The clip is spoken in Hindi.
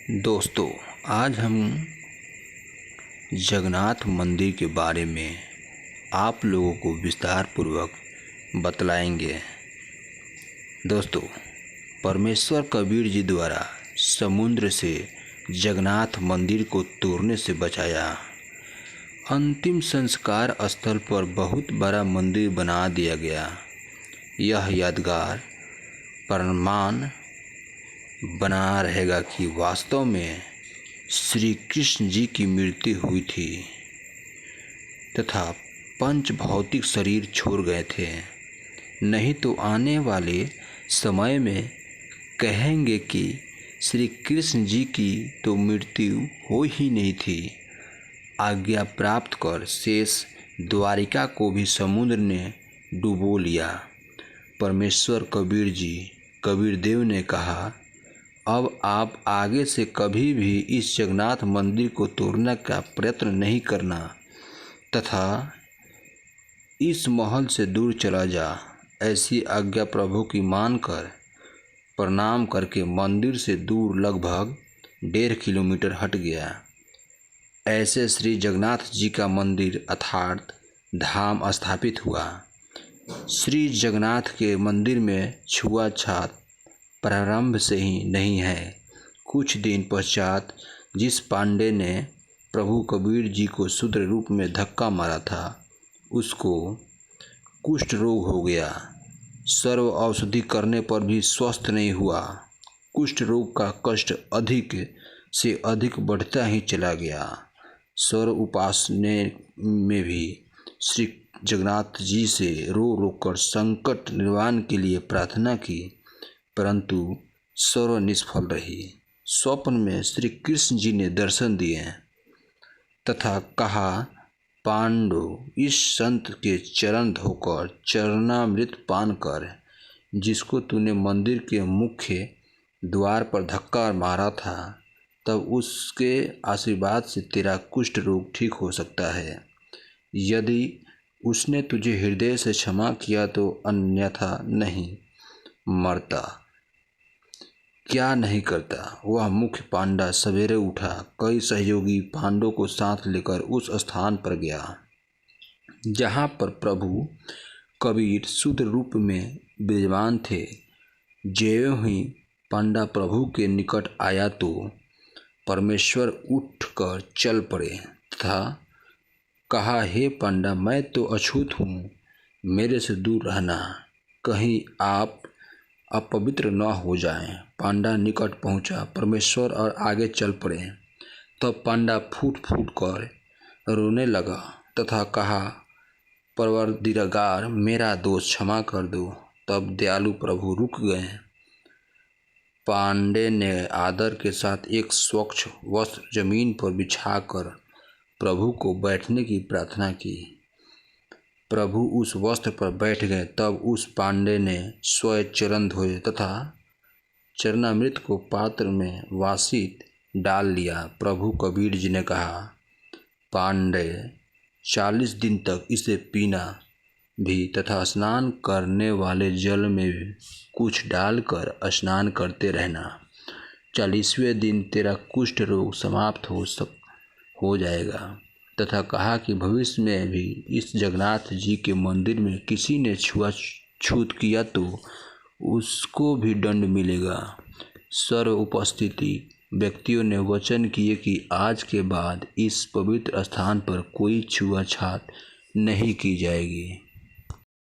दोस्तों, आज हम जगन्नाथ मंदिर के बारे में आप लोगों को विस्तार पूर्वक बतलाएंगे। दोस्तों, परमेश्वर कबीर जी द्वारा समुद्र से जगन्नाथ मंदिर को तोड़ने से बचाया। अंतिम संस्कार स्थल पर बहुत बड़ा मंदिर बना दिया गया। यह यादगार प्रमाण बना रहेगा कि वास्तव में श्री कृष्ण जी की मृत्यु हुई थी तथा पंच भौतिक शरीर छोड़ गए थे। नहीं तो आने वाले समय में कहेंगे कि श्री कृष्ण जी की तो मृत्यु हो ही नहीं थी। आज्ञा प्राप्त कर शेष द्वारिका को भी समुद्र ने डुबो लिया। परमेश्वर कबीर देव ने कहा, अब आप आगे से कभी भी इस जगन्नाथ मंदिर को तोड़ने का प्रयत्न नहीं करना तथा इस महल से दूर चला जा। ऐसी आज्ञा प्रभु की मानकर प्रणाम करके मंदिर से दूर लगभग 1.5 किलोमीटर हट गया। ऐसे श्री जगन्नाथ जी का मंदिर अर्थात धाम स्थापित हुआ। श्री जगन्नाथ के मंदिर में छुआछूत प्रारंभ से ही नहीं है। कुछ दिन पश्चात जिस पांडे ने प्रभु कबीर जी को शूद्र रूप में धक्का मारा था, उसको कुष्ठ रोग हो गया। सर्व औषधि करने पर भी स्वस्थ नहीं हुआ। कुष्ठ रोग का कष्ट अधिक से अधिक बढ़ता ही चला गया। सर्व उपासने में भी श्री जगन्नाथ जी से रो कर संकट निवारण के लिए प्रार्थना की, परंतु सर्व निष्फल रही। स्वप्न में श्री कृष्ण जी ने दर्शन दिए तथा कहा, पांडव, इस संत के चरण धोकर चरणामृत पान कर। जिसको तूने मंदिर के मुख्य द्वार पर धक्का मारा था, तब उसके आशीर्वाद से तेरा कुष्ठ रोग ठीक हो सकता है। यदि उसने तुझे हृदय से क्षमा किया तो अन्यथा नहीं मरता। क्या नहीं करता। वह मुख्य पांडा सवेरे उठा, कई सहयोगी पांडवों को साथ लेकर उस स्थान पर गया जहाँ पर प्रभु कबीर शुद्ध रूप में विराजमान थे। ज्यों ही पांडा प्रभु के निकट आया तो परमेश्वर उठकर चल पड़े तथा कहा, हे पांडा, मैं तो अछूत हूँ, मेरे से दूर रहना, कहीं आप अपवित्र न हो जाएं। पांडा निकट पहुंचा परमेश्वर और आगे चल पड़े। तब पांडा फूट फूट कर रोने लगा तथा कहा, परवरदिगार, मेरा दोष क्षमा कर दो। तब दयालु प्रभु रुक गए। पांडे ने आदर के साथ एक स्वच्छ वस्त्र जमीन पर बिछाकर प्रभु को बैठने की प्रार्थना की। प्रभु उस वस्त्र पर बैठ गए। तब उस पांडे ने स्वयं चरण धोए तथा चरणामृत को पात्र में वासित डाल लिया। प्रभु कबीर जी ने कहा, पांडे, 40 दिन तक इसे पीना भी तथा स्नान करने वाले जल में भी कुछ डालकर स्नान करते रहना। 40वें दिन तेरा कुष्ठ रोग समाप्त हो जाएगा। तथा कहा कि भविष्य में भी इस जगन्नाथ जी के मंदिर में किसी ने छूआछूत किया तो उसको भी दंड मिलेगा। सर्व उपस्थिति व्यक्तियों ने वचन किए कि आज के बाद इस पवित्र स्थान पर कोई छुआछूत नहीं की जाएगी।